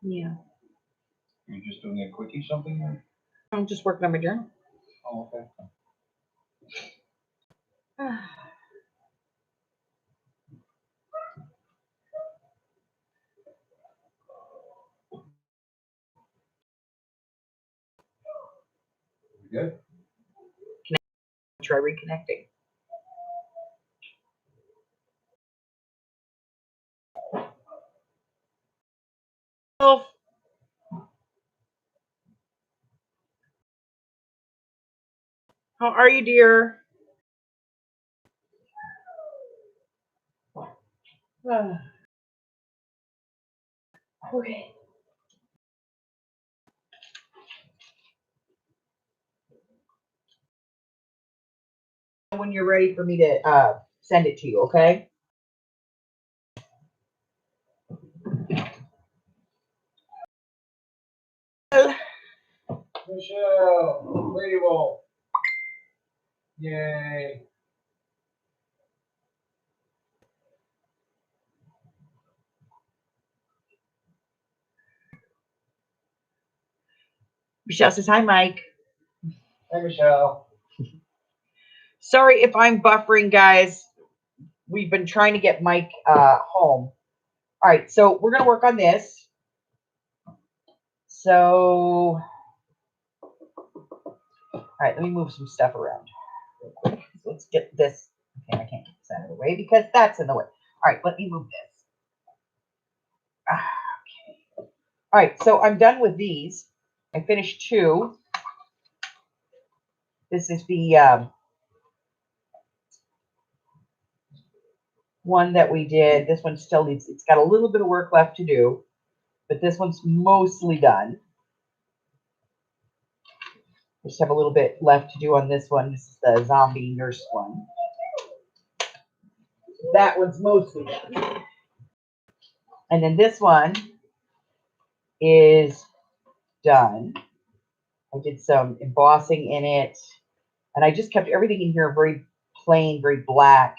Yeah. You're just doing a quickie something? Or? I'm just working on my journal. Oh, okay. Good. Try reconnecting. Oh. How are you, dear? Okay. When you're ready for me to send it to you, okay? Michelle, Lady Wolf. Yay. Michelle says, hi, Mike. Hey, Michelle. Sorry if I'm buffering, guys. We've been trying to get Mike home. All right, so we're going to work on this. So, all right, let me move some stuff around real quick. Let's get this. Okay, I can't get this out of the way because that's in the way. All right, let me move this. Okay. All right, so I'm done with these. I finished 2. This is the one that we did. This one still needs, it's got a little bit of work left to do, but this one's mostly done. We just have a little bit left to do on this one. This is the zombie nurse one. That one's mostly done. And then this one is done. I did some embossing in it, and I just kept everything in here very plain, very black.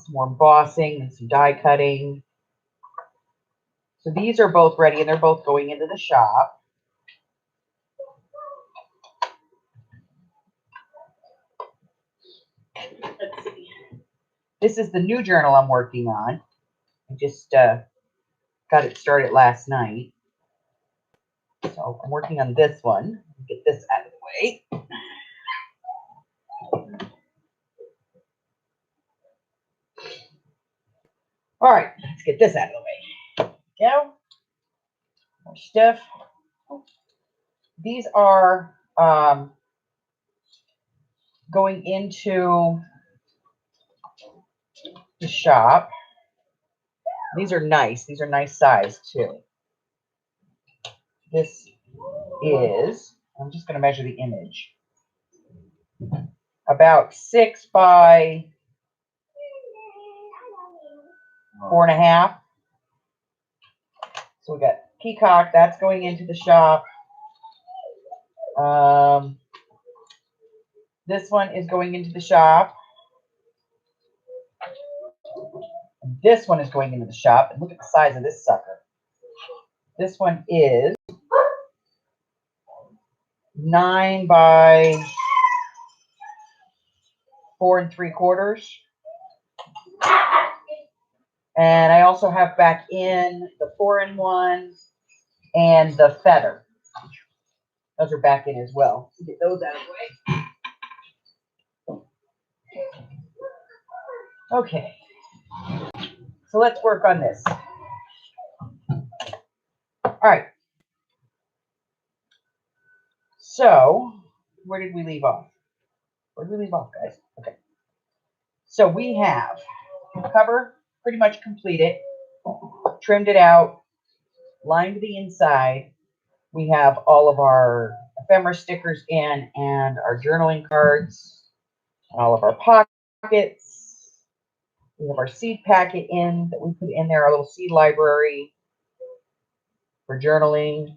Some more embossing and some die cutting. So these are both ready, and they're both going into the shop. Let's see. This is the new journal I'm working on. I just got it started last night. So I'm working on this one. Get this out of the way. All right, let's get this out of the way. Go. More stuff. These are going into the shop. These are nice. These are nice size too. This is, I'm just going to measure the image, about 6 by 4.5. So we got Peacock, that's going into the shop. This one is going into the shop. And this one is going into the shop. And look at the size of this sucker. This one is 9 by 4 3/4. And I also have back in the 4-in-1 and the feather. Those are back in as well. So get those out of the way. Okay. So let's work on this. All right. So where did we leave off? Where did we leave off, guys? Okay. So we have the cover pretty much completed, trimmed it out, lined the inside. We have all of our ephemera stickers in and our journaling cards, and all of our pockets. We have our seed packet in that we put in there, our little seed library for journaling.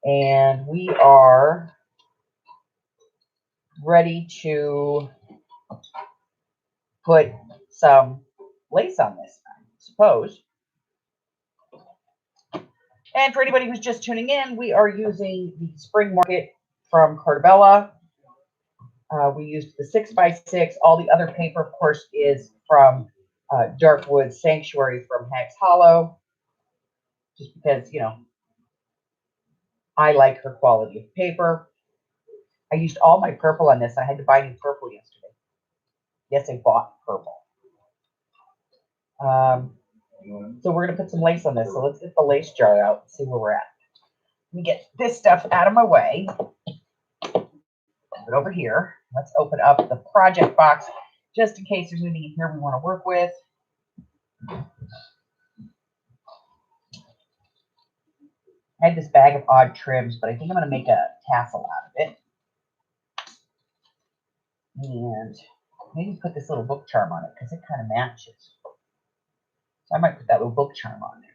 And we are ready to put some lace on this. suppose. And for anybody who's just tuning in, we are using the Spring Market from Cartabella. We used the 6x6. All the other paper, of course, is from Darkwood Sanctuary from Hags Hollow. Just because, you know, I like her quality of paper. I used all my purple on this. I had to buy new purple yesterday. Yes, I bought purple. So we're going to put some lace on this. So let's get the lace jar out and see where we're at. Let me get this stuff out of my way. Put it over here. Let's open up the project box just in case there's anything in here we want to work with. I had this bag of odd trims, but I think I'm going to make a tassel out of it. And maybe put this little book charm on it because it kind of matches. So I might put that little book charm on there.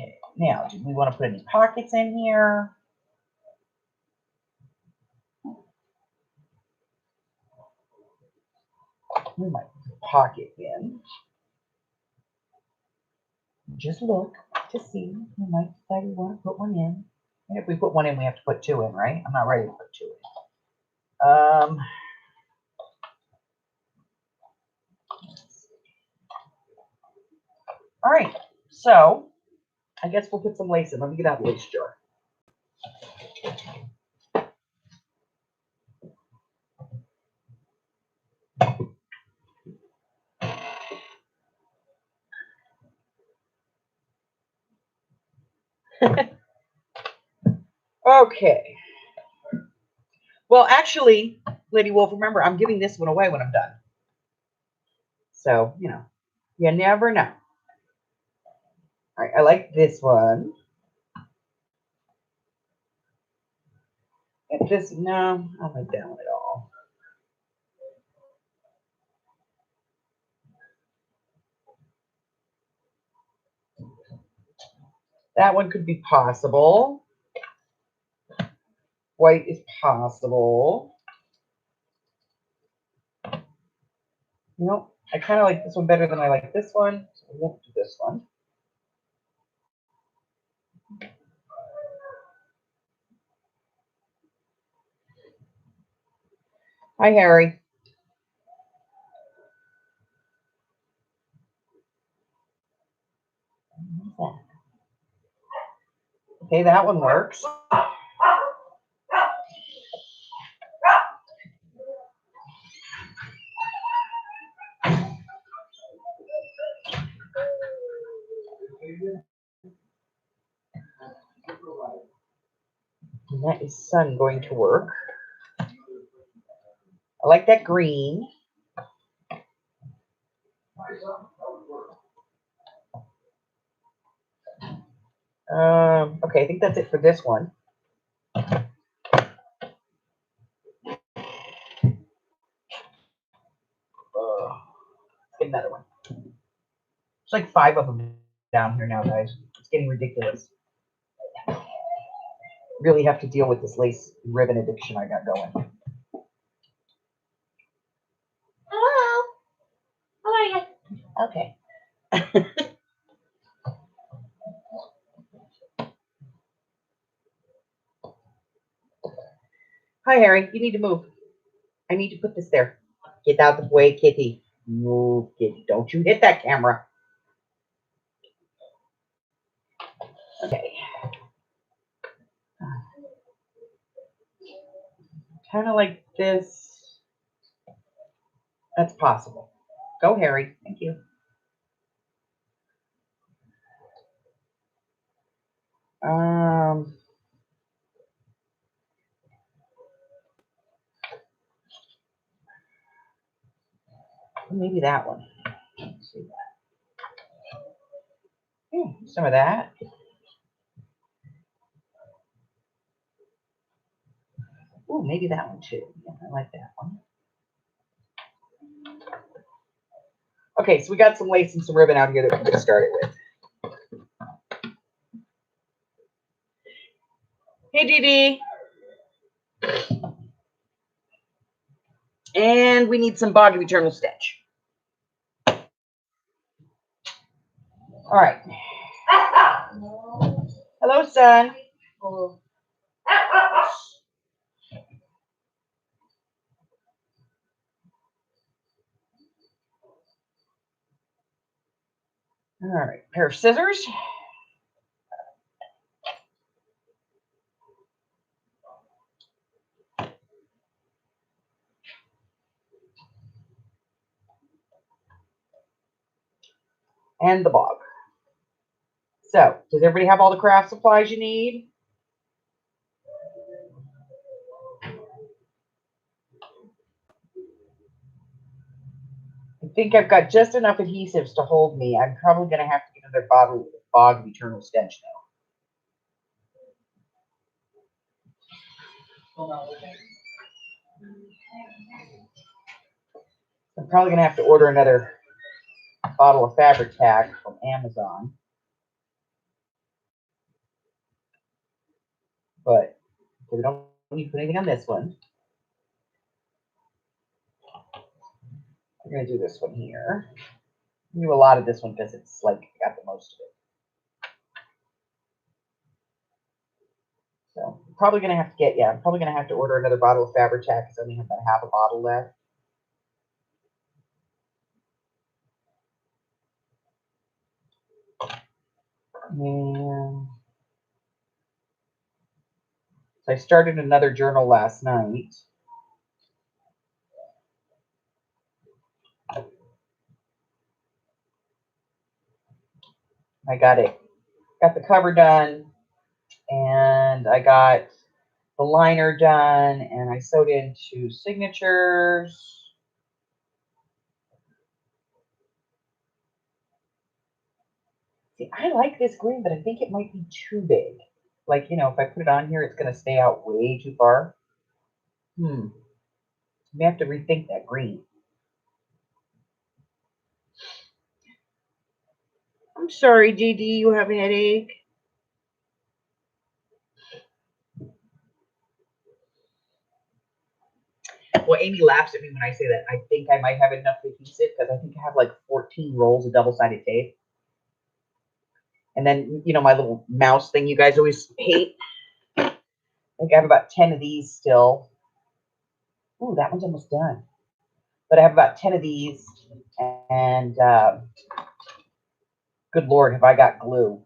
Okay, now, do we want to put any pockets in here? We might put a pocket in. Just look to see. We might decide we want to put one in. And if we put one in, we have to put two in, right? I'm not ready to put two in. All right, so I guess we'll put some lace in. Let me get out the lace jar. Okay. Well, actually, Lady Wolf, remember, I'm giving this one away when I'm done. So, you know, you never know. All right, I like this one. And this, no, I don't like that one at all. That one could be possible. White is possible. Nope, I kind of like this one better than I like this one, so I won't do this one. Hi, Harry. Okay, that one works. And that is sun going to work. I like that green. Okay, I think that's it for this one. Get another one. It's like 5 of them down here now, guys. It's getting ridiculous. Really have to deal with this lace ribbon addiction I got going. Hello. How are you? Okay. Hi, Harry. You need to move. I need to put this there. Get out the way, kitty. Move, kitty. Don't you hit that camera. Okay. Kind of like this. That's possible. Go, Harry. Thank you. Maybe that one. Let's see that. Some of that. Ooh, maybe that one too. Yeah, I like that one. Okay, so we got some lace and some ribbon out here that we're going to start it with. Hey, Dee Dee. And we need some Bog of Eternal Stitch. All right. Hello, son. All right, pair of scissors. And the bog. So, does everybody have all the craft supplies you need? I think I've got just enough adhesives to hold me. I'm probably going to have to get another bottle of Bog of Eternal Stench now. I'm probably going to have to order another bottle of Fabric Tac from Amazon. But we don't need to put anything on this one. We're going to do this one here. Do a lot of this one because it's like got the most of it. So I'm probably going to have to get, I'm probably going to have to order another bottle of Fabric Tac because I only have about half a bottle left. And so I started another journal last night. I got the cover done, and I got the liner done, and I sewed in 2 signatures. See, I like this green, but I think it might be too big. Like, if I put it on here, it's going to stay out way too far. We have to rethink that green. I'm sorry, JD, you have a headache. Well, Amy laughs at me when I say that. I think I might have enough adhesive because I think I have like 14 rolls of double-sided tape. And then, my little mouse thing you guys always hate. I think I have about 10 of these still. Ooh, that one's almost done. But I have about 10 of these. And good Lord, have I got glue.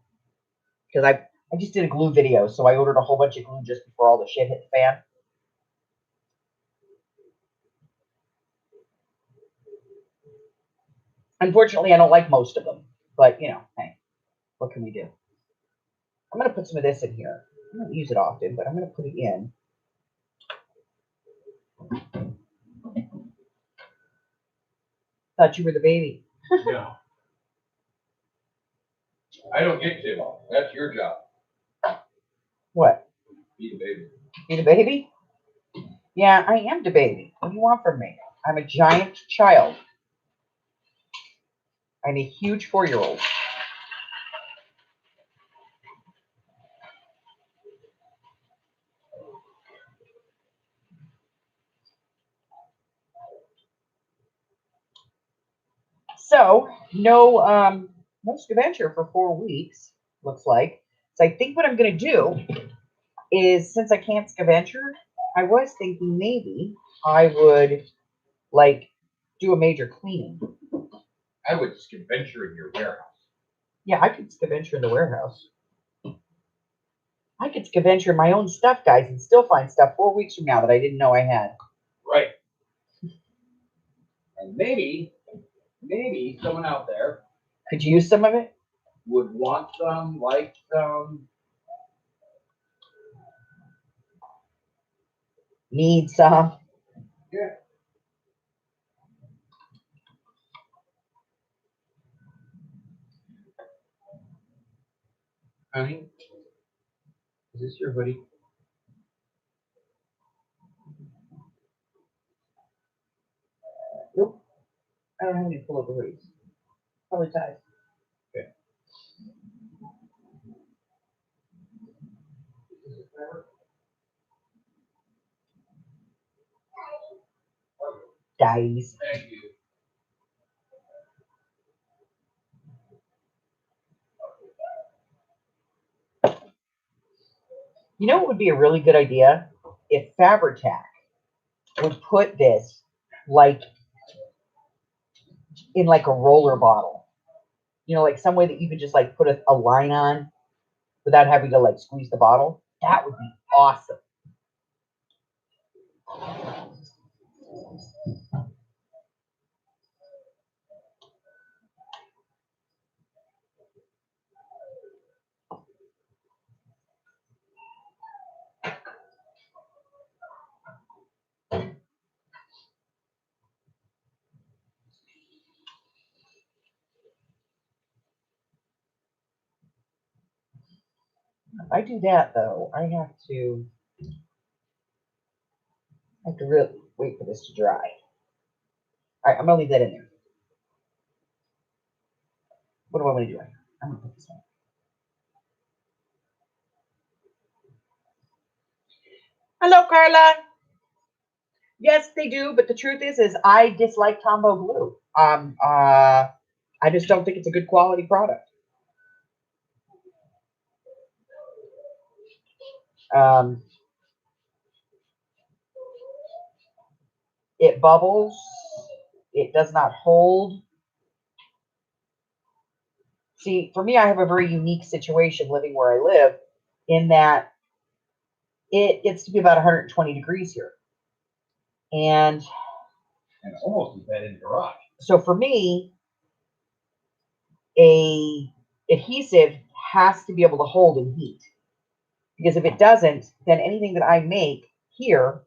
Because I just did a glue video, so I ordered a whole bunch of glue just before all the shit hit the fan. Unfortunately, I don't like most of them. But, hey, what can we do? I'm going to put some of this in here. I don't use it often, but I'm going to put it in. Thought you were the baby. No. I don't get to. That's your job. What? Be the baby. Be the baby? Yeah, I am the baby. What do you want from me? I'm a giant child. I'm a huge 4-year-old. So, no scavenger for 4 weeks, looks like. So I think what I'm going to do is, since I can't scavenger, I was thinking maybe I would, do a major cleaning. I would scavenger in your warehouse. Yeah, I could scavenger in the warehouse. I could scavenger my own stuff, guys, and still find stuff 4 weeks from now that I didn't know I had. Right. And maybe someone out there could use some of it. Would want some, Need some. Yeah. Honey, is this your hoodie? Nope. I don't have any pullover hoodies. Probably ties. Okay. Dies. Thank you. You know what would be a really good idea? If Fabri-Tac would put this like in like a roller bottle. You know, like some way that you could just like put a line on without having to like squeeze the bottle. That would be awesome. If I do that though, I have to really wait for this to dry. All right, I'm gonna leave that in there. What do I want to do? I'm gonna put this in. Hello, Carla. Yes, they do, but the truth is I dislike Tombow Blue. I just don't think it's a good quality product. It bubbles. It does not hold. See, for me, I have a very unique situation living where I live in that it gets to be about 120 degrees here. And almost as bad in the garage. So for me, a adhesive has to be able to hold in heat. Because if it doesn't, then anything that I make here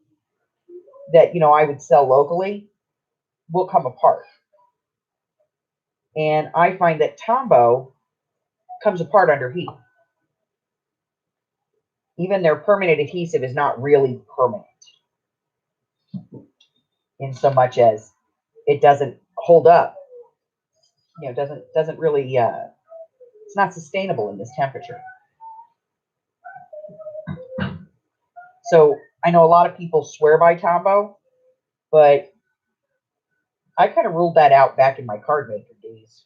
that, you know, I would sell locally will come apart. And I find that Tombow comes apart under heat. Even their permanent adhesive is not really permanent in so much as it doesn't hold up. You know, doesn't really it's not sustainable in this temperature. So I know a lot of people swear by Tombow, but I kind of ruled that out back in my card maker days.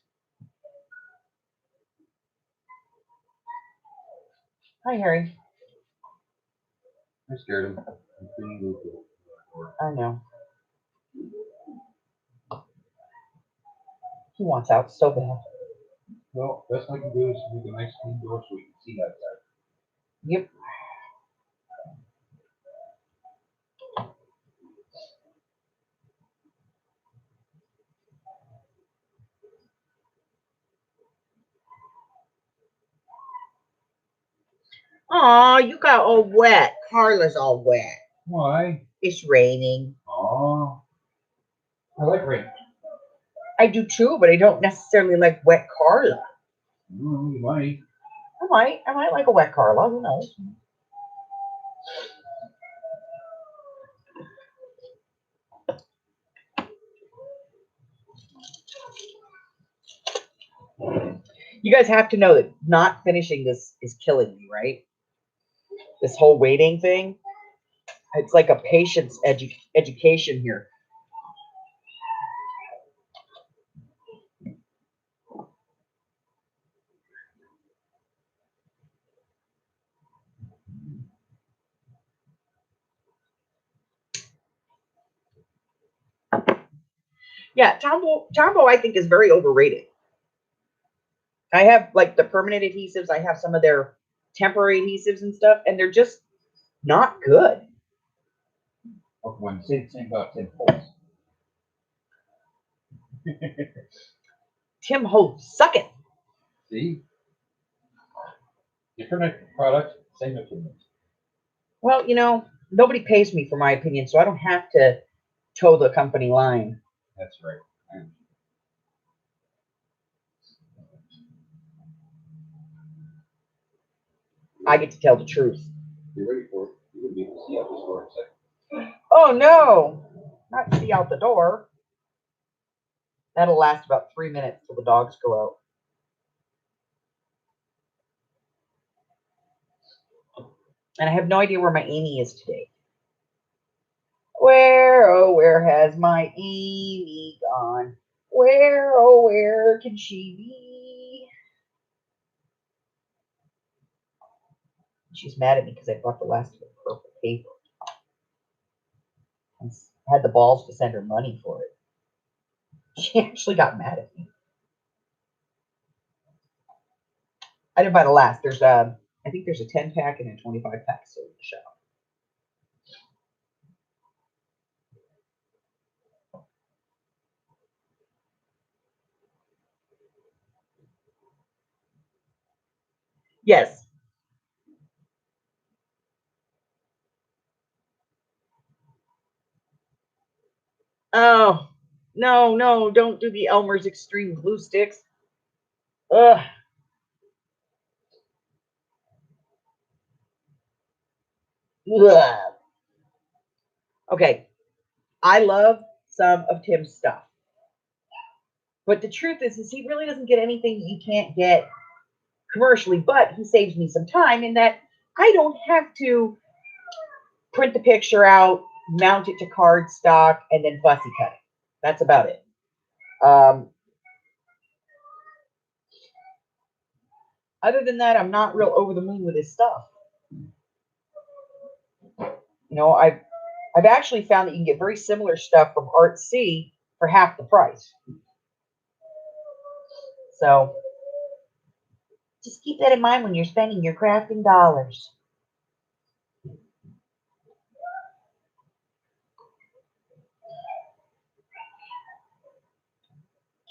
Hi, Harry. I scared him. I know. He wants out so bad. Well, best I can do is make a nice clean door so we can see outside. Yep. Aw, you got all wet. Carla's all wet. Why? It's raining. Oh, I like rain. I do too, but I don't necessarily like wet Carla. You might. I might like a wet Carla. Who knows? You guys have to know that not finishing this is killing me, right? This whole waiting thing. It's like a patience education here. Yeah, Tombow I think is very overrated. I have like the permanent adhesives. I have some of their temporary adhesives and stuff, and they're just not good. When you say the same about Tim Holtz. Tim Holtz, suck it. See? Different product, same opinion. Well, you know, nobody pays me for my opinion, so I don't have to toe the company line. That's right. I get to tell the truth. You're ready for it. You would be able to see out this door in a second. Oh no, not see out the door. That'll last about 3 minutes till the dogs go out. And I have no idea where my Amy is today. Where, oh, where has my Amy gone? Where, oh, where can she be? She's mad at me because I bought the last of the purple paper. And had the balls to send her money for it. She actually got mad at me. I didn't buy the last. I think there's a 10-pack and a 25-pack sold in the shop. Yes. Oh, no, don't do the Elmer's Extreme glue sticks. Ugh. Ugh. Okay, I love some of Tim's stuff. But the truth is he really doesn't get anything you can't get commercially, but he saves me some time in that I don't have to print the picture out, mount it to cardstock, and then fussy cut it. That's about it. Other than that, I'm not real over the moon with his stuff. You know, I've actually found that you can get very similar stuff from Artsy for half the price. So just keep that in mind when you're spending your crafting dollars.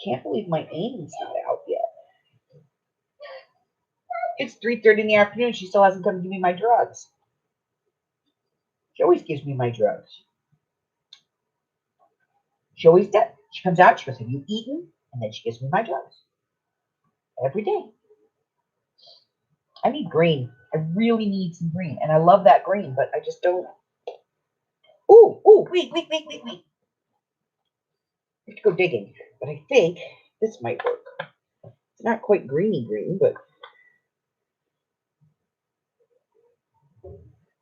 Can't believe my Amy's not out yet. It's 3:30 in the afternoon. She still hasn't come to give me my drugs. She always gives me my drugs. She always does. She comes out, she goes, "Have you eaten?" And then she gives me my drugs. Every day. I need green. I really need some green. And I love that green, but I just don't. Ooh, wait. I have to go digging. But I think this might work. It's not quite greeny green, but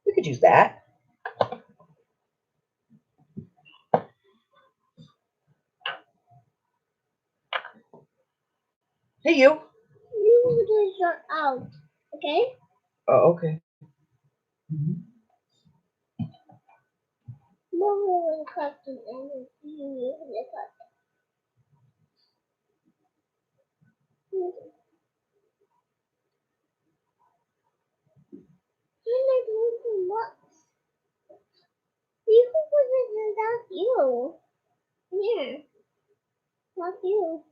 we could use that. Hey, you. You are out, okay? Oh, okay. Mom will cut and you will cut. I'm not doing too much. You can put it in that you. Here. Not you.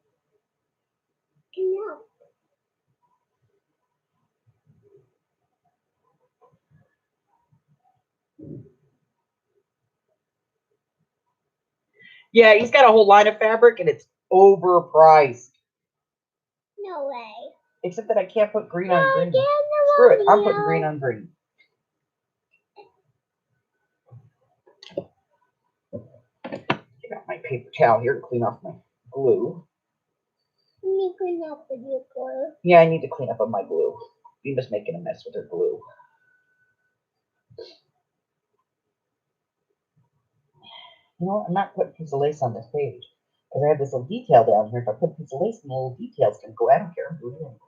Come out. Yeah, he's got a whole line of fabric and it's overpriced. No way. Except that I can't put green on green. Again, Screw it. I'm putting green on green. Get out my paper towel here to clean off my glue. You need to clean up with your glue. Yeah, I need to clean up on my glue. Viva's making a mess with her glue. You know, I'm not putting a piece of lace on this page. Because I have this little detail down here. If I put a piece of lace, the little detail's going to go. I don't care. I'm doing it anyway.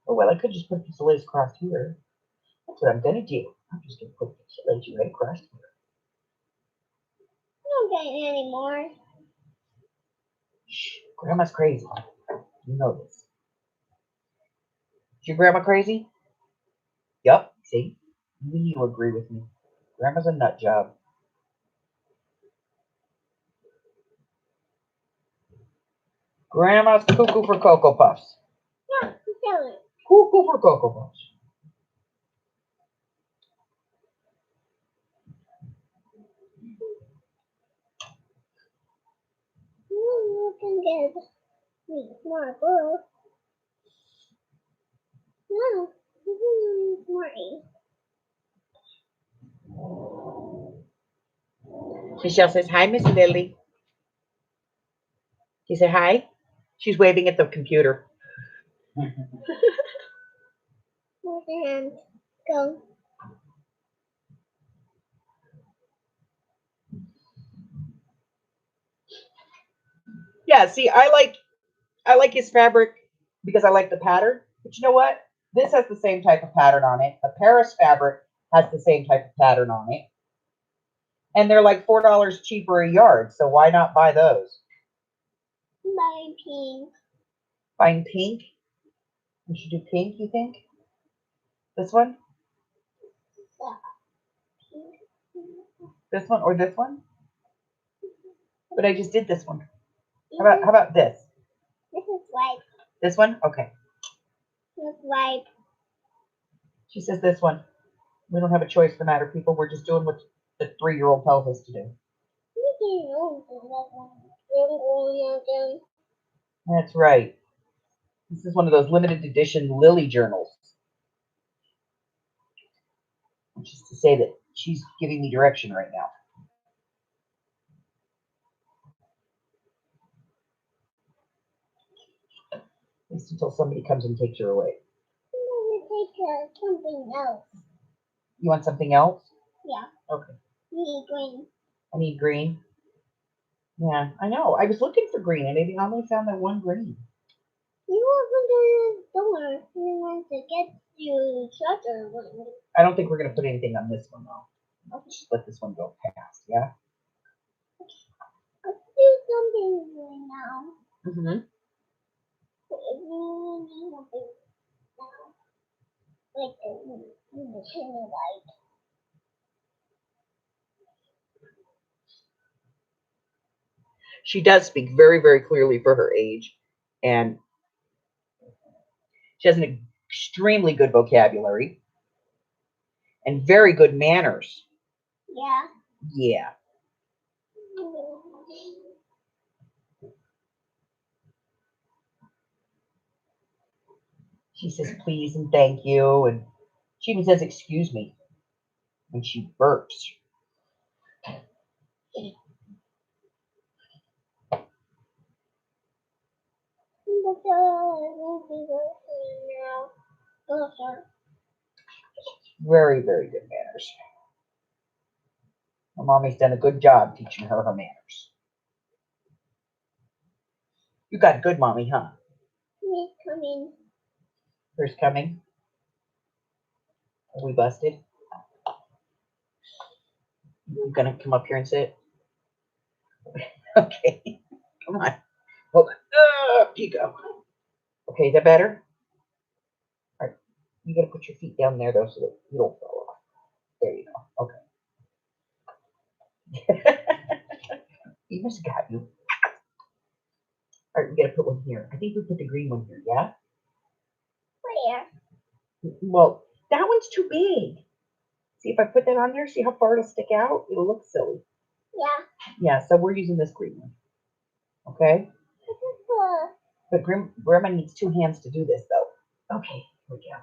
Oh, well, I could just put a piece of lace across here. That's what I'm going to do. I'm just going to put a piece of lace right across here. You don't get it anymore. Shh. Grandma's crazy. You know this. Is your grandma crazy? Yup. See? Even you agree with me. Grandma's a nut job. Grandma's cuckoo for Cocoa Puffs. Yeah, tell it. Cuckoo for Cocoa Puffs. You can get me more glue. No, you can use more ink. Michelle says, "Hi, Miss Lily." She said, "Hi." She's waving at the computer. With the hand. Go. Yeah, see, I like his fabric because I like the pattern. But you know what? This has the same type of pattern on it. The Paris fabric has the same type of pattern on it. And they're like $4 cheaper a yard, so why not buy those? My pink. Buying pink? We should do pink, you think? This one? This one or this one? But I just did this one. How about this? This is white. This one? Okay. This is white. She says this one. We don't have a choice in the matter, people. We're just doing what the 3-year-old tells us to do. That's right. This is one of those limited edition Lily journals. Which is to say that she's giving me direction right now. At least until somebody comes and takes her away. I'm going to take something else. You want something else? Yeah. Okay. Need green. I need green. Yeah, I know. I was looking for green and maybe I only found that one green. You opened the door. You want to get your shutter one. I don't think we're going to put anything on this one, though. Let's just let this one go past, yeah? Let's do something right now. Mm-hmm. Like the channel light. She does speak very, very clearly for her age, and she has an extremely good vocabulary and very good manners. Yeah. Yeah. She says please and thank you, and she even says excuse me when she burps. Very, very good manners. Her mommy's done a good job teaching her manners. You got a good mommy, huh? He's coming. Who's coming? Are we busted? You gonna come up here and sit? Okay. Come on. Hold on. Up you go. Okay, is that better? All right. You gotta put your feet down there though so that you don't fall off. There you go. Okay. He must have got you. All right, we gotta put one here. I think we put the green one here, yeah? Where? Well, that one's too big. See if I put that on there, see how far it'll stick out? It'll look silly. Yeah. Yeah, so we're using this green one. Okay? This is the. But Grandma needs 2 hands to do this though. Okay, here we go.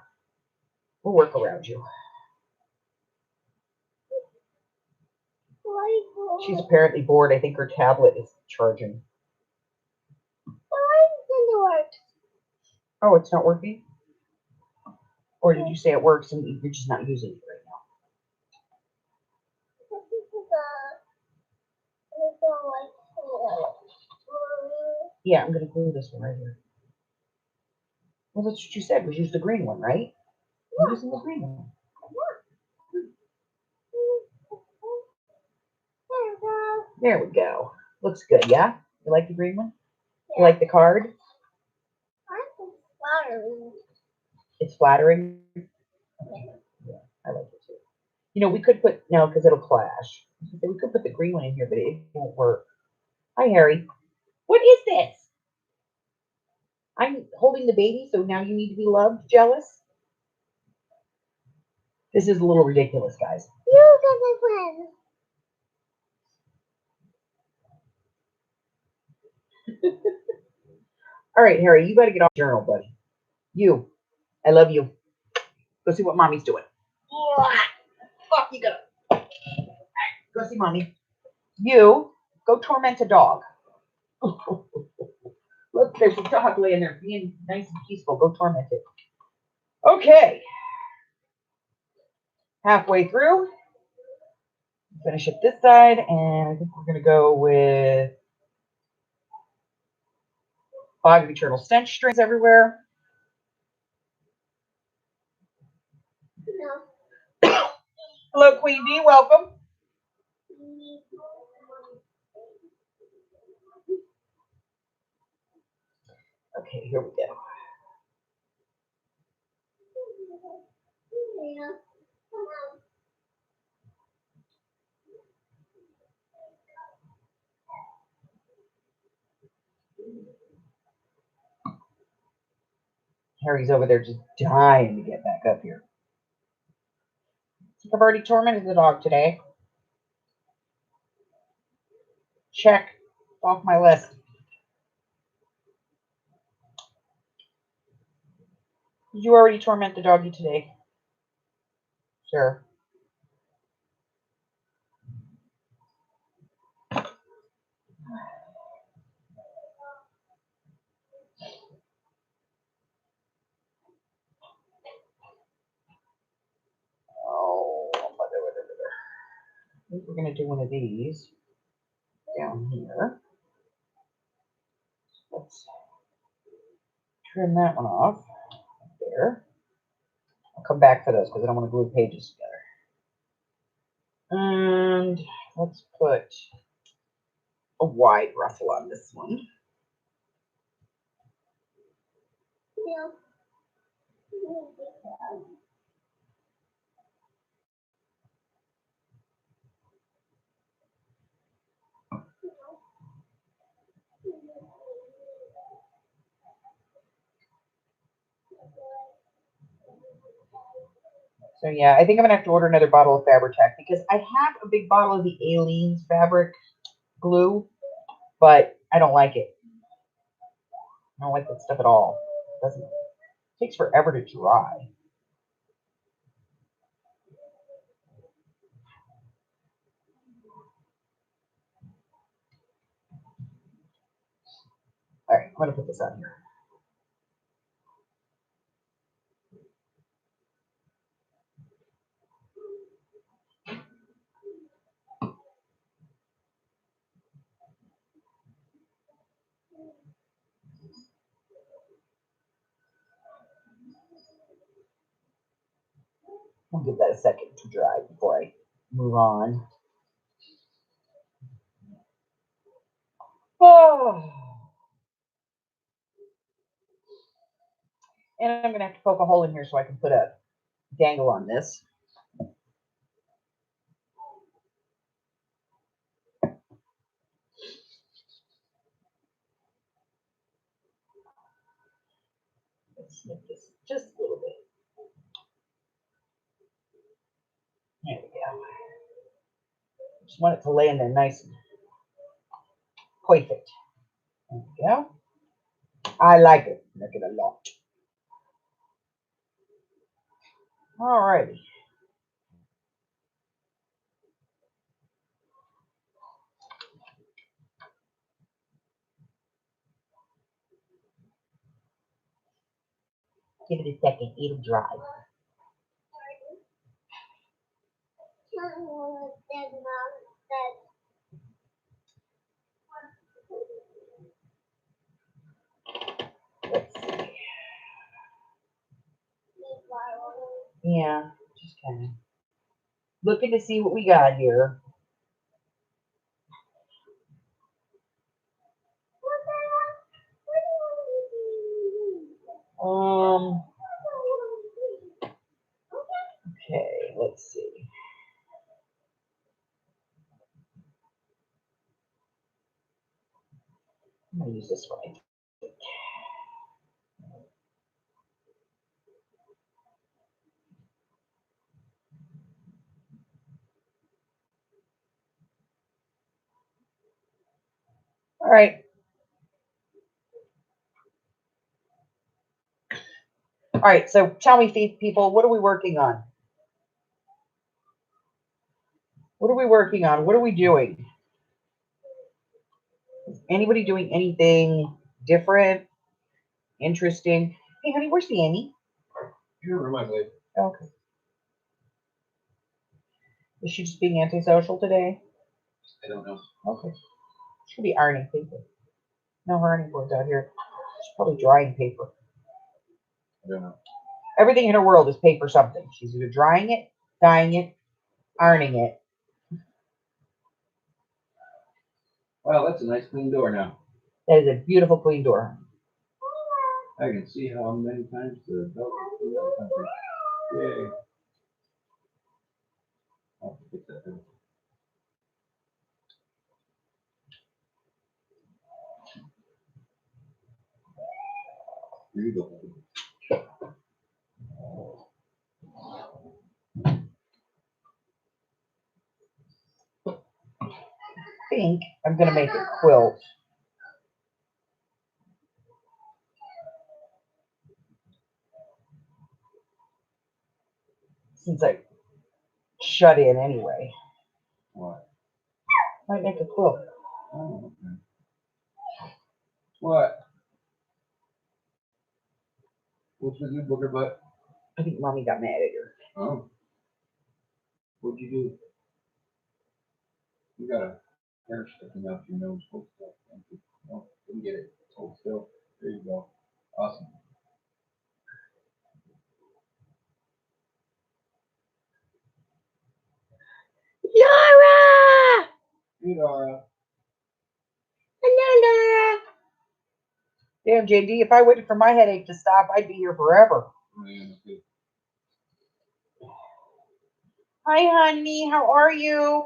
We'll work around you. She's apparently bored. I think her tablet is charging. Oh, it's not working? Or did you say it works and you're just not using it right now? Yeah, I'm going to glue this one right here. Well, that's what you said, was use the green one, right? I'm using the green one. There we go. Looks good, yeah? You like the green one? You like the card? It's flattering? Yeah, I like it too. You know, we could put, no, because it'll clash. We could put the green one in here, but it won't work. Hi, Harry. What is this? I'm holding the baby, so now you need to be loved? Jealous? This is a little ridiculous, guys. You got my friend. All right, Harry, you got to get off the journal, buddy. You. I love you. Go see what mommy's doing. Fuck, you gotta. Go see mommy. You go torment a dog. Look, there's a dog laying there being nice and peaceful. Go torment it. Okay. Halfway through. Finish it this side, and I think we're going to go with Fog of Eternal Stench strings everywhere. Hello, Queen Bee. Welcome. Okay, here we go. Yeah. Come on. Harry's over there just dying to get back up here. I think I've already tormented the dog today. Check off my list. Did you already torment the doggy today? Sure. Oh, I think we're going to do one of these down here. Let's trim that one off there. I'll come back for those because I don't want to glue pages together. And let's put a wide ruffle on this one. Yeah. So yeah, I think I'm gonna have to order another bottle of Fabri-Tac because I have a big bottle of the Aleene's fabric glue, but I don't like it. I don't like that stuff at all. It takes forever to dry. All right, I'm gonna put this on here. I'll give that a second to dry before I move on. Oh. And I'm gonna have to poke a hole in here so I can put a dangle on this. Let's snip this just a little bit. There we go. Just want it to lay in there nice and perfect. There we go. I like it. I like it a lot. All righty. Give it a second. It'll dry. Let's see. Yeah, just kind of looking to see what we got here. Okay, let's see. I'm gonna use this one. All right. All right, so tell me, people, what are we working on? What are we working on? What are we doing? Anybody doing anything different, interesting? Hey, honey, where's Annie? Here, remind me. Okay. Is she just being antisocial today? I don't know. Okay. She'll be ironing paper. No, her ironing board's out here. She's probably drying paper. I don't know. Everything in her world is paper something. She's either drying it, dyeing it, ironing it. Wow, that's a nice clean door now. That is a beautiful, clean door. I can see how many times the belt is in the other country. Yay. I'll have to fix that thing. Here you go. I think I'm going to make a quilt. Since I shut in anyway. What? Might make a quilt. Oh, okay. What? What's with you, booger butt? I think Mommy got mad at her. Oh. What'd you do? You got a hair sticking out your nose. Hold still. Thank you. No, didn't get it. Hold still. There you go. Awesome. Laura! Hey, Dara. Hello, Laura. Damn, JD, if I waited for my headache to stop, I'd be here forever. Oh, yeah, that's good. Hi, honey. How are you?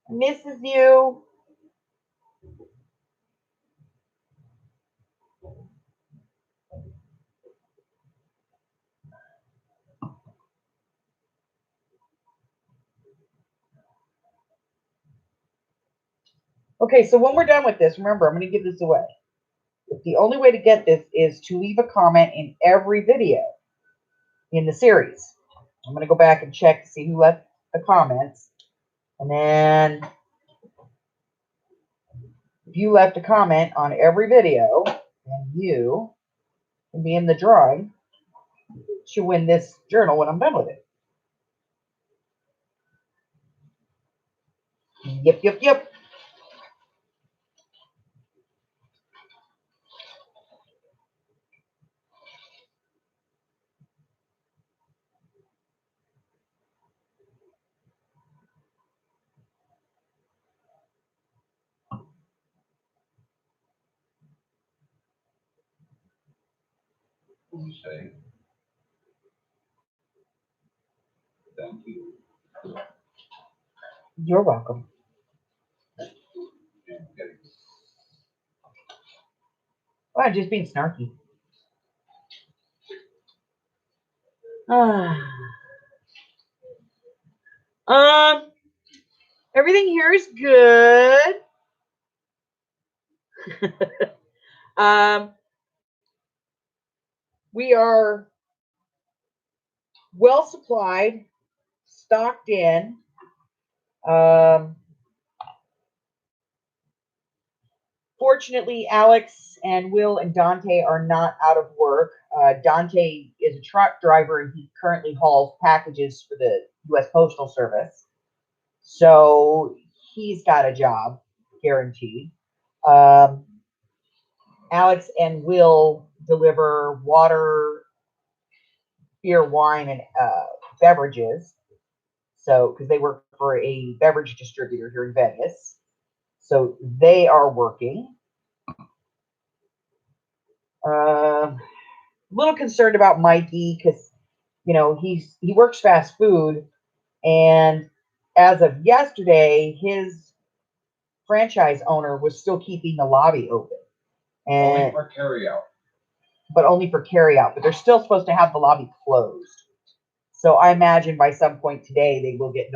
I misses you. Okay, so when we're done with this, remember, I'm going to give this away. The only way to get this is to leave a comment in every video in the series. I'm going to go back and check to see who left the comments. And then if you left a comment on every video, then you can be in the drawing to win this journal when I'm done with it. Yep, yep, yep. What do you say? Thank you. You're welcome. Yeah, get it. Oh, I'm just being snarky. Everything here is good. We are well supplied, stocked in. Fortunately, Alex and Will and Dante are not out of work. Dante is a truck driver and he currently hauls packages for the U.S. Postal Service. So he's got a job, guaranteed. Alex and Will deliver water, beer, wine, and beverages. So, because they work for a beverage distributor here in Vegas. So they are working. A little concerned about Mikey because, you know, he works fast food, and as of yesterday, his franchise owner was still keeping the lobby open, Only and for carry out. but only for carry out. But they're still supposed to have the lobby closed. So I imagine by some point today they will get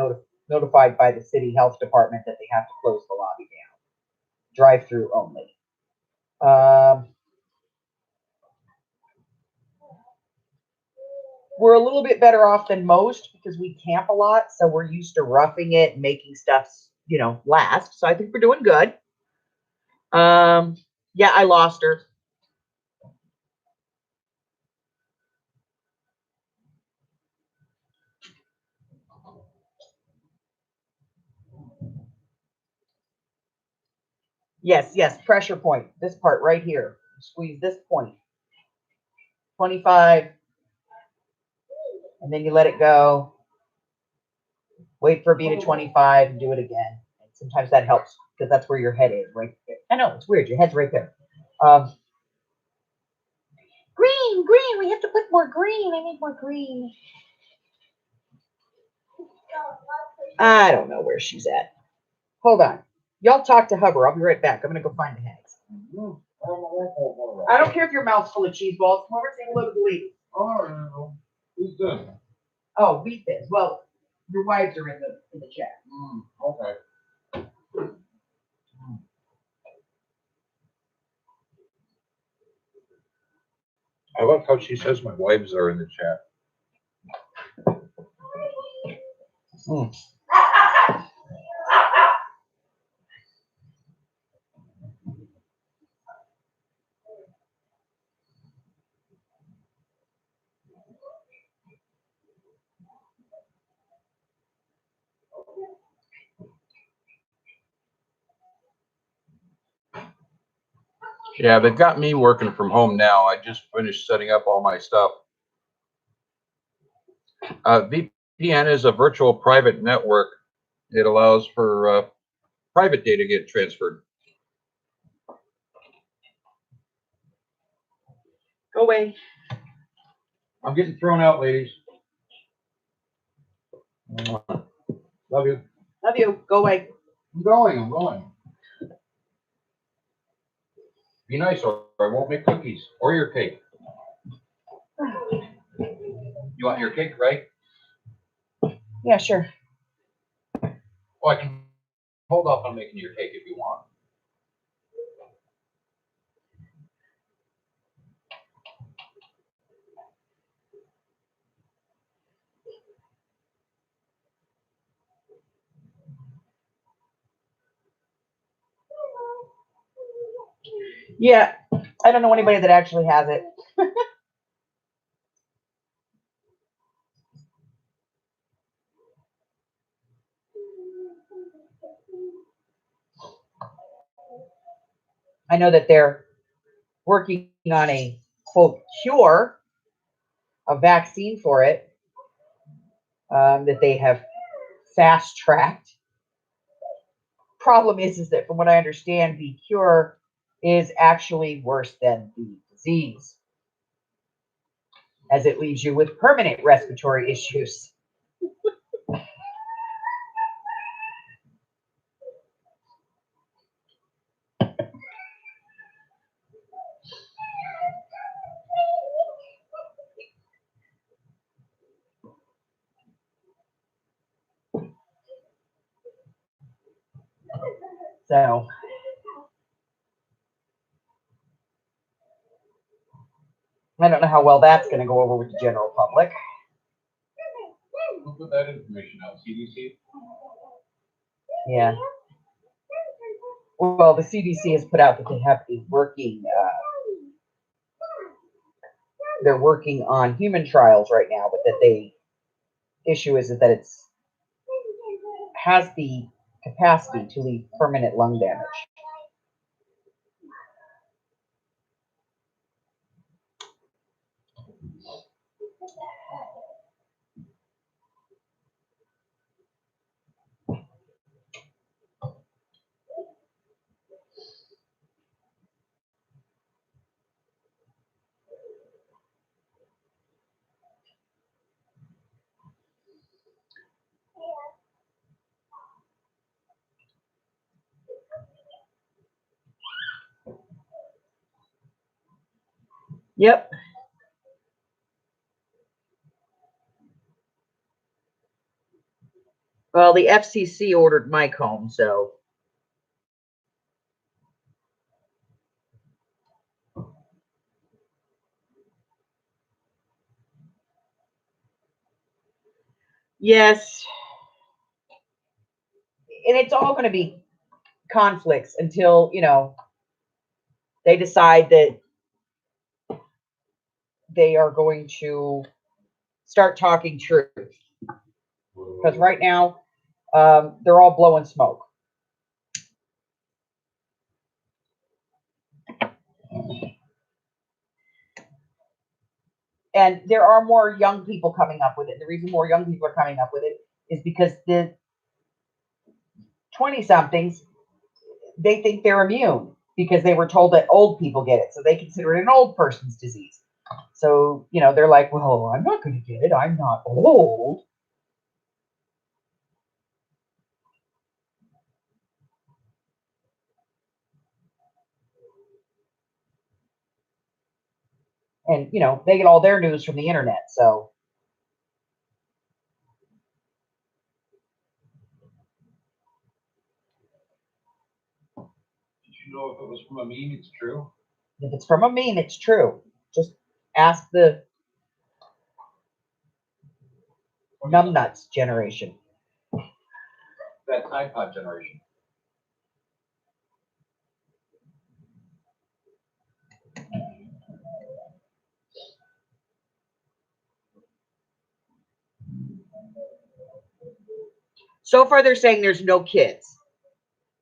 notified by the city health department that they have to close the lobby down, drive-through only. We're a little bit better off than most because we camp a lot, so we're used to roughing it and making stuff, you know, last. So I think we're doing good. Yeah, I lost her. Yes, pressure point. This part right here. Squeeze this point. 25. And then you let it go. Wait for B to 25 and do it again. And sometimes that helps because that's where your head is, right there. I know, it's weird. Your head's right there. Green, green. We have to put more green. I need more green. I don't know where she's at. Hold on. Y'all talk to Hubber. I'll be right back. I'm going to go find the hags. I don't care if your mouth's full of cheese balls. Come over and say hello to the lady. Oh, who's this? Oh, beat this. Well, your wives are in the chat. Okay. I love how she says my wives are in the chat. Mm. Yeah, they've got me working from home now. I just finished setting up all my stuff. VPN is a virtual private network. It allows for private data to get transferred. Go away. I'm getting thrown out, ladies. Love you. Love you. Go away. I'm going. Be nice or I won't make cookies or your cake. You want your cake, right? Yeah, sure. Oh, I can hold off on making your cake if you want. Yeah, I don't know anybody that actually has it. I know that they're working on a quote cure, a vaccine for it, that they have fast tracked. Problem is that from what I understand, the cure is actually worse than the disease, as it leaves you with permanent respiratory issues. So I don't know how well that's going to go over with the general public. Who put that information out? CDC? Yeah. Well, the CDC has put out that they have a working, they're working on human trials right now, but that the issue is that it's has the capacity to leave permanent lung damage. Yep. Well, the FCC ordered my comb, so. Yes. And it's all going to be conflicts until, they decide that they are going to start talking truth. Because right now, they're all blowing smoke. And there are more young people coming up with it. The reason more young people are coming up with it is because the 20-somethings, they think they're immune because they were told that old people get it. So they consider it an old person's disease. So, they're like, well, I'm not going to get it. I'm not old. And, they get all their news from the internet. So, Did you know if it was from a meme, it's true? if it's from a meme, it's true. Just ask the numbnuts generation. That Tide Pod generation. So far, they're saying there's no kids.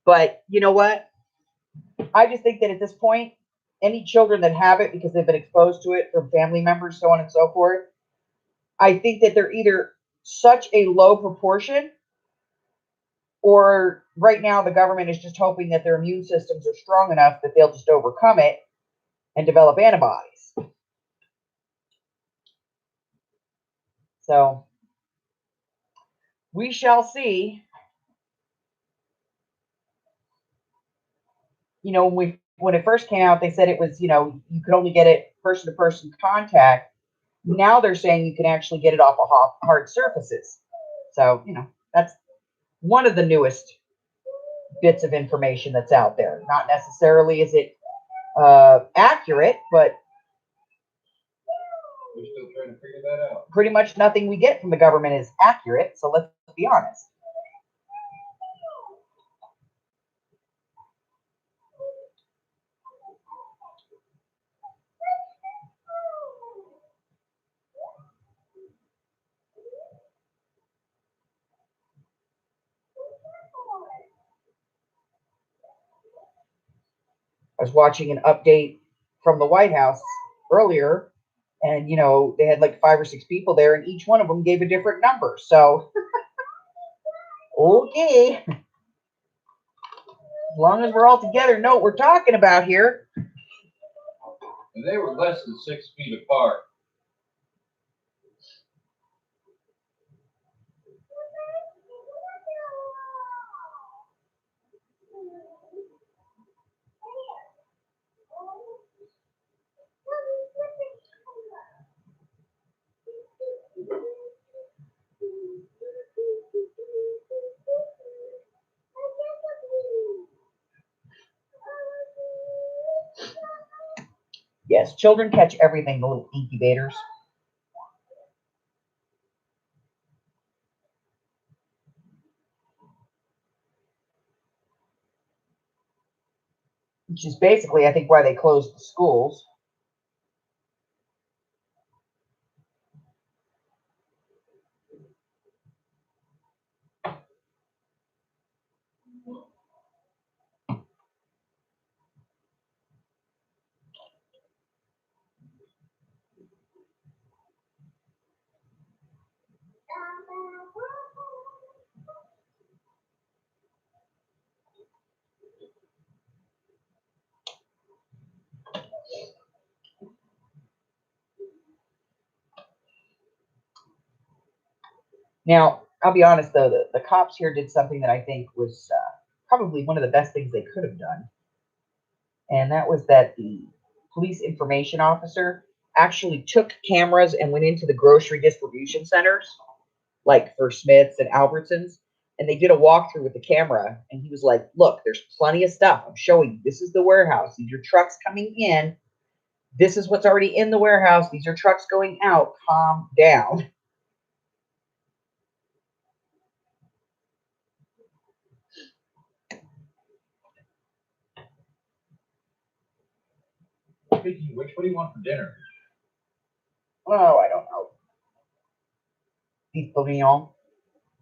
But you know what? I just think that at this point, any children that have it because they've been exposed to it from family members, so on and so forth, I think that they're either such a low proportion, or right now the government is just hoping that their immune systems are strong enough that they'll just overcome it and develop antibodies. So we shall see. When it first came out, they said it was, you could only get it person to person contact. Now they're saying you can actually get it off of hard surfaces. So, that's one of the newest bits of information that's out there. Not necessarily is it accurate, but We're still trying to figure that out. pretty much nothing we get from the government is accurate. So let's be honest. I was watching an update from the White House earlier, and they had like 5 or 6 people there, and each one of them gave a different number. So, okay, as long as we're all together, know what we're talking about here. And they were less than 6 feet apart. Yes, children catch everything, the little incubators. Which is basically, I think, why they closed the schools. Now, I'll be honest, though, the cops here did something that I think was probably one of the best things they could have done. And that was that the police information officer actually took cameras and went into the grocery distribution centers, like for Smith's and Albertsons, and they did a walkthrough with the camera. And he was like, look, there's plenty of stuff. I'm showing you. This is the warehouse. These are trucks coming in. This is what's already in the warehouse. These are trucks going out. Calm down. Speaking of which, what do you want for dinner? Oh, I don't know. Beef bourguignon.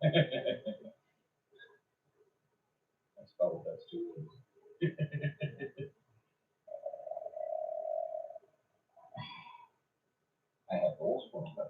That's about what that's too. I have bowls for them.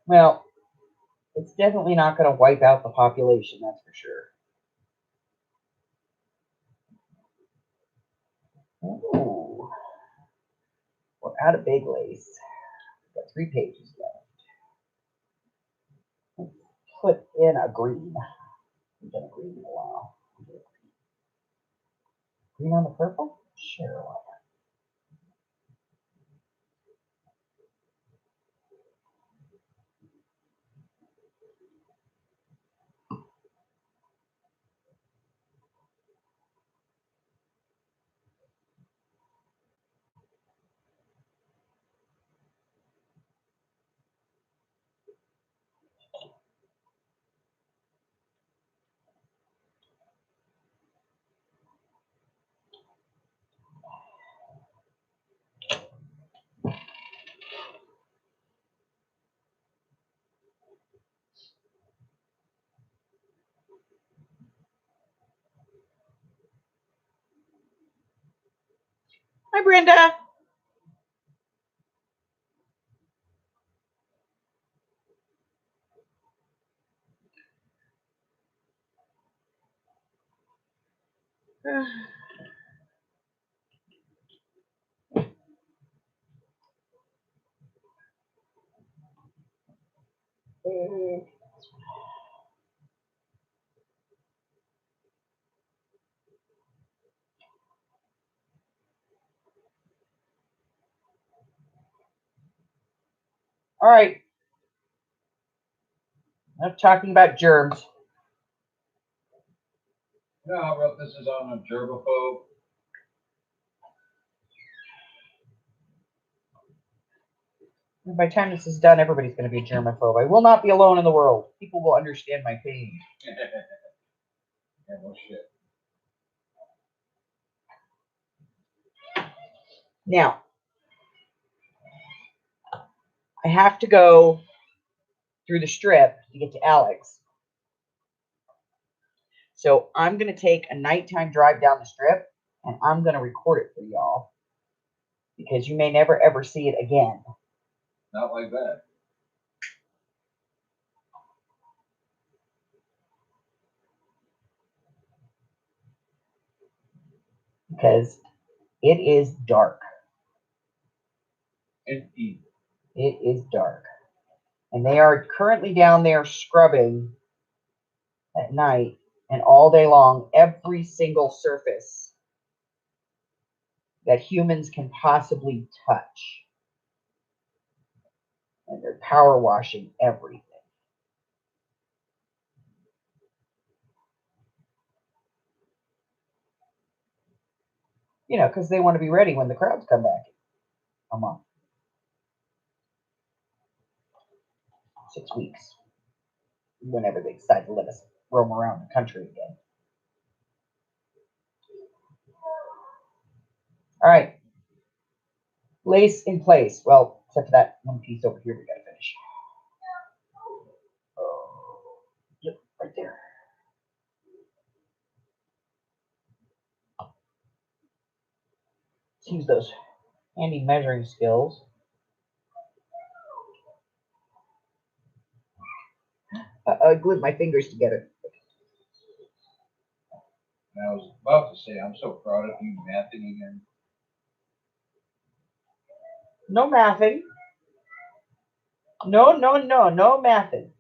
Well, it's definitely not going to wipe out the population, that's for sure. Ooh, we're out of big lace. Got 3 pages left. Let's put in a green. We've done a green in a while. Green on the purple? Sure. Why not? Hi, Brenda. All right. Enough talking about germs. No, how about this is on a germaphobe? By the time this is done, everybody's going to be a germaphobe. I will not be alone in the world. People will understand my pain. Yeah, no shit. Now, I have to go through the strip to get to Alex. So I'm going to take a nighttime drive down the strip, and I'm going to record it for y'all. Because you may never, ever see it again. Not like that. Because it is dark. Indeed. It is dark. And they are currently down there scrubbing at night and all day long every single surface that humans can possibly touch. And they're power washing everything. You know, because they want to be ready when the crowds come back in a month. 6 weeks. Whenever they decide to let us roam around the country again. All right. Lace in place. Well, except for that one piece over here we got to finish. Oh, yep, right there. Let's use those handy measuring skills. I glued my fingers together. And I was about to say, I'm so proud of you mathing again. No mathing. No mathing.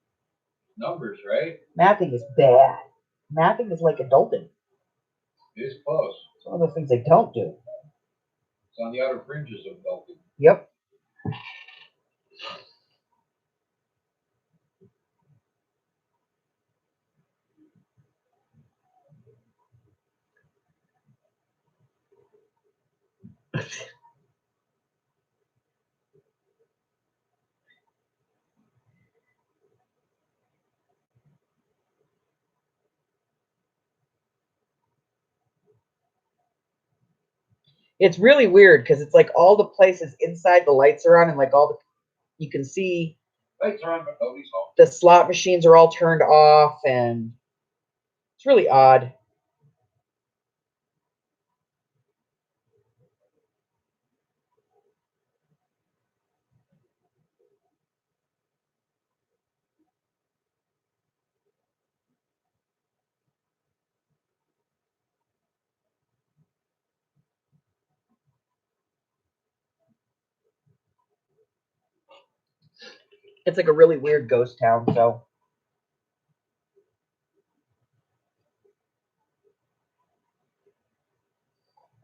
Numbers, right? Mathing is bad. Mathing is like adulting. It is close. It's one of those things they don't do. It's on the outer fringes of adulting. Yep. It's really weird because it's like all the places inside the lights are on and like all the, you can see Lights are on, but nobody's home. the slot machines are all turned off and it's really odd. It's like a really weird ghost town, so.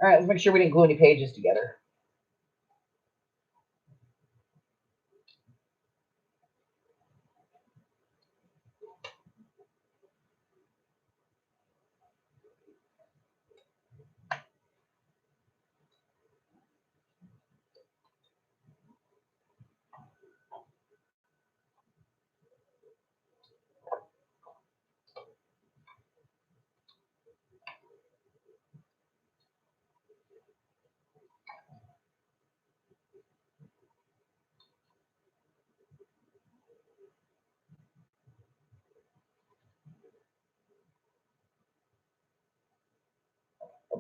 All right, let's make sure we didn't glue any pages together.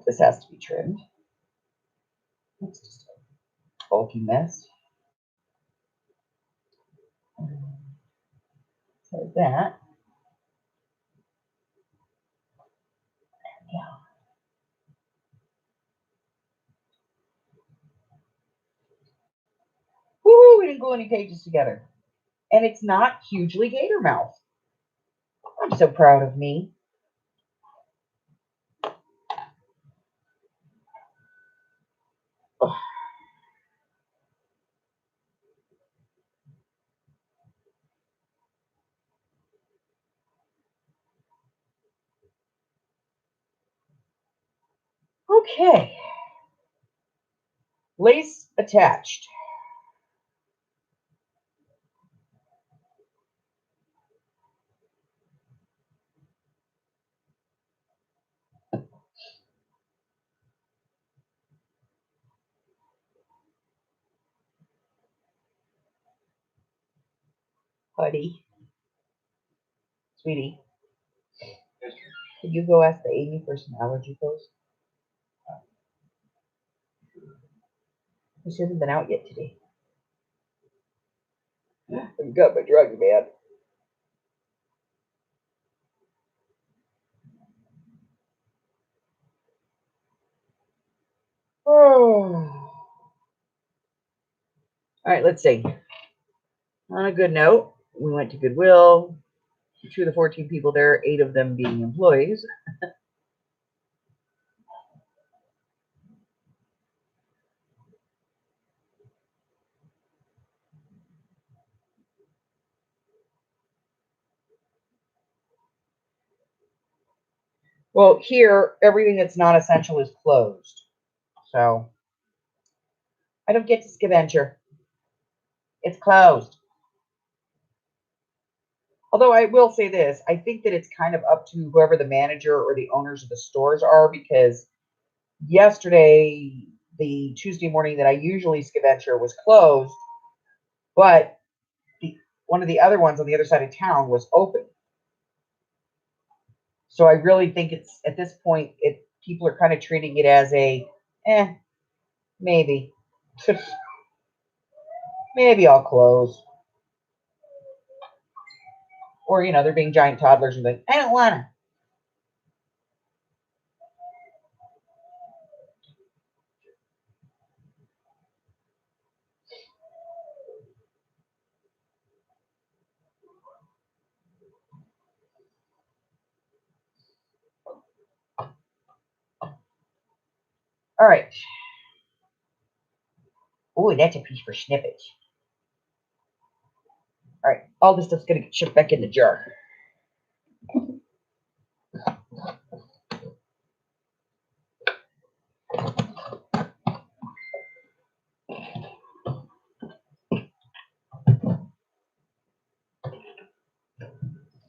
This has to be trimmed. It's just a bulky mess. So that. Yeah. Woo! We didn't glue any pages together. And it's not hugely gator mouth. I'm so proud of me. Ugh. Okay. Lace attached. Buddy. Sweetie. Could you go ask the Amy for some allergy pills? She hasn't been out yet today. I've got my drug, man. Oh. All right, let's see. On a good note, we went to Goodwill. 2 of the 14 people there, 8 of them being employees. Well, here, everything that's not essential is closed. So, I don't get to Scaventure. It's closed. Although I will say this, I think that it's kind of up to whoever the manager or the owners of the stores are, because yesterday, the Tuesday morning that I usually Scaventure was closed, but one of the other ones on the other side of town was open. So I really think it's, at this point, people are kind of treating it as a, maybe. Maybe I'll close. Or, they're being giant toddlers and like, I don't want to. All right. Oh, that's a piece for snippets. All right. All this stuff's going to get shipped back in the jar.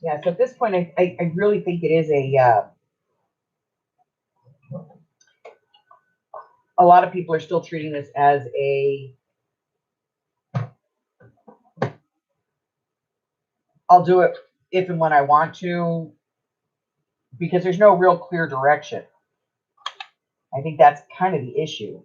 Yeah, so at this point, I really think it is a a lot of people are still treating this as I'll do it if and when I want to, because there's no real clear direction. I think that's kind of the issue.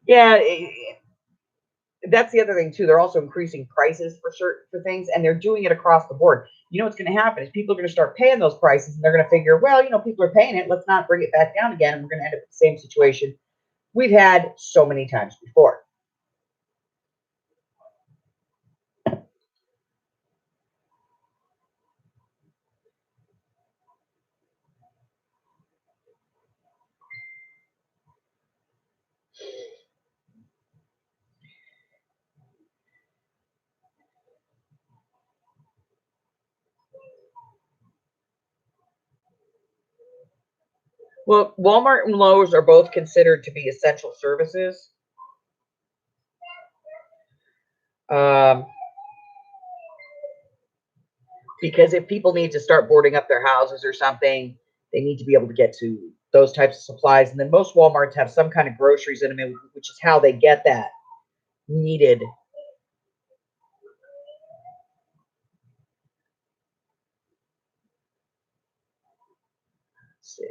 Yeah, that's the other thing too. They're also increasing prices for things, and they're doing it across the board. You know what's going to happen is people are going to start paying those prices, and they're going to figure, well, people are paying it. Let's not bring it back down again, and we're going to end up in the same situation we've had so many times before. Well, Walmart and Lowe's are both considered to be essential services. Because if people need to start boarding up their houses or something, they need to be able to get to those types of supplies. And then most Walmarts have some kind of groceries in them, which is how they get that needed. Let's see.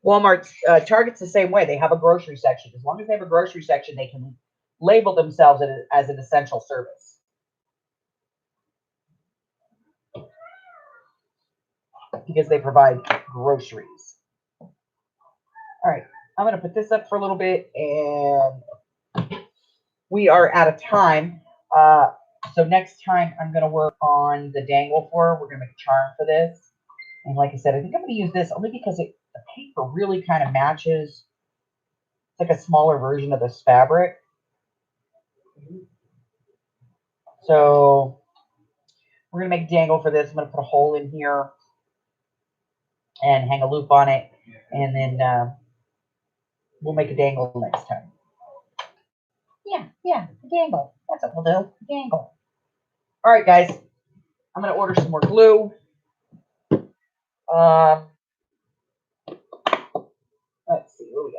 Walmart, Target's the same way. They have a grocery section. As long as they have a grocery section, they can label themselves as an essential service. Because they provide groceries. All right, I'm going to put this up for a little bit, and we are out of time. So next time I'm going to work on the dangle for. We're going to make a charm for this. And like I said, I think I'm going to use this only because the paper really kind of matches. It's like a smaller version of this fabric. So we're going to make a dangle for this. I'm going to put a hole in here and hang a loop on it. And then we'll make a dangle next time. Yeah, a dangle. That's what we'll do. A dangle. All right, guys. I'm going to order some more glue. Let's see, what we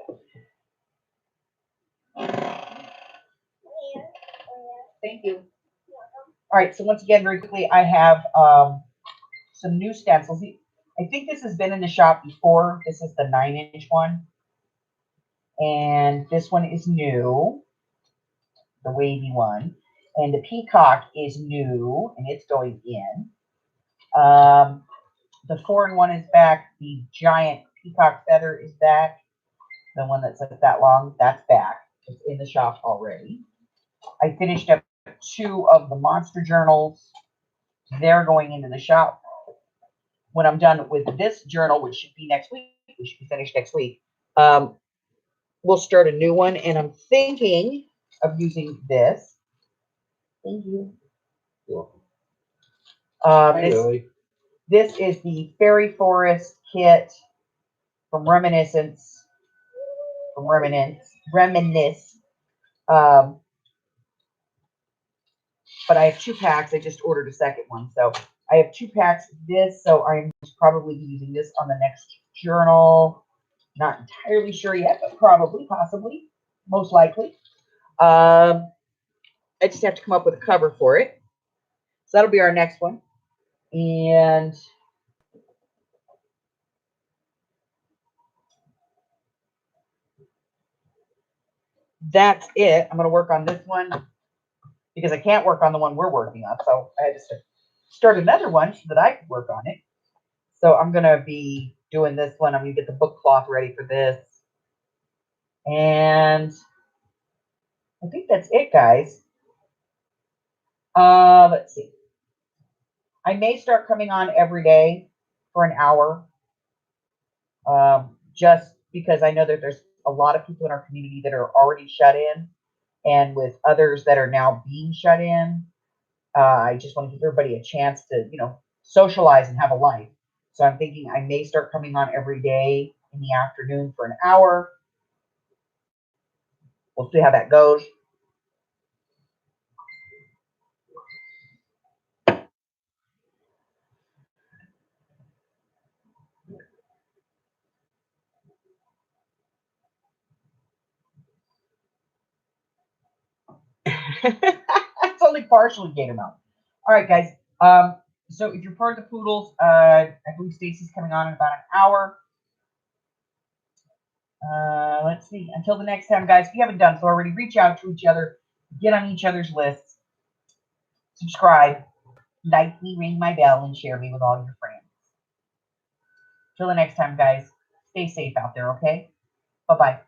got? Thank you. All right, so once again, very quickly, I have some new stencils. I think this has been in the shop before. This is the 9-inch one. And this one is new, the wavy one. And the peacock is new, and it's going in. The 4-in-1 is back. The giant peacock feather is back. The one that's like that long, that's back. It's in the shop already. I finished up 2 of the monster journals. They're going into the shop. When I'm done with this journal, which should be next week, we should be finished next week, we'll start a new one. And I'm thinking of using this. Thank you. You're welcome. This is the Fairy Forest kit from Reminisce. But I have 2 packs. I just ordered a second one. So I have 2 packs of this. So I'm probably using this on the next journal. Not entirely sure yet, but probably, possibly, most likely. I just have to come up with a cover for it. So that'll be our next one. And that's it. I'm going to work on this one because I can't work on the one we're working on. So I had to start another one so that I can work on it. So I'm going to be doing this one. I'm going to get the book cloth ready for this. And I think that's it, guys. Let's see. I may start coming on every day for an hour. Just because I know that there's a lot of people in our community that are already shut in, and with others that are now being shut in. I just want to give everybody a chance to, socialize and have a life. So I'm thinking I may start coming on every day in the afternoon for an hour. We'll see how that goes. It's only partially gator milk. All right, guys. So if you're part of the Poodles, I believe Stacy's coming on in about an hour. Let's see. Until the next time, guys, if you haven't done so already, reach out to each other, get on each other's lists, subscribe, like me, ring my bell, and share me with all your friends. Till the next time, guys, stay safe out there, okay? Bye-bye.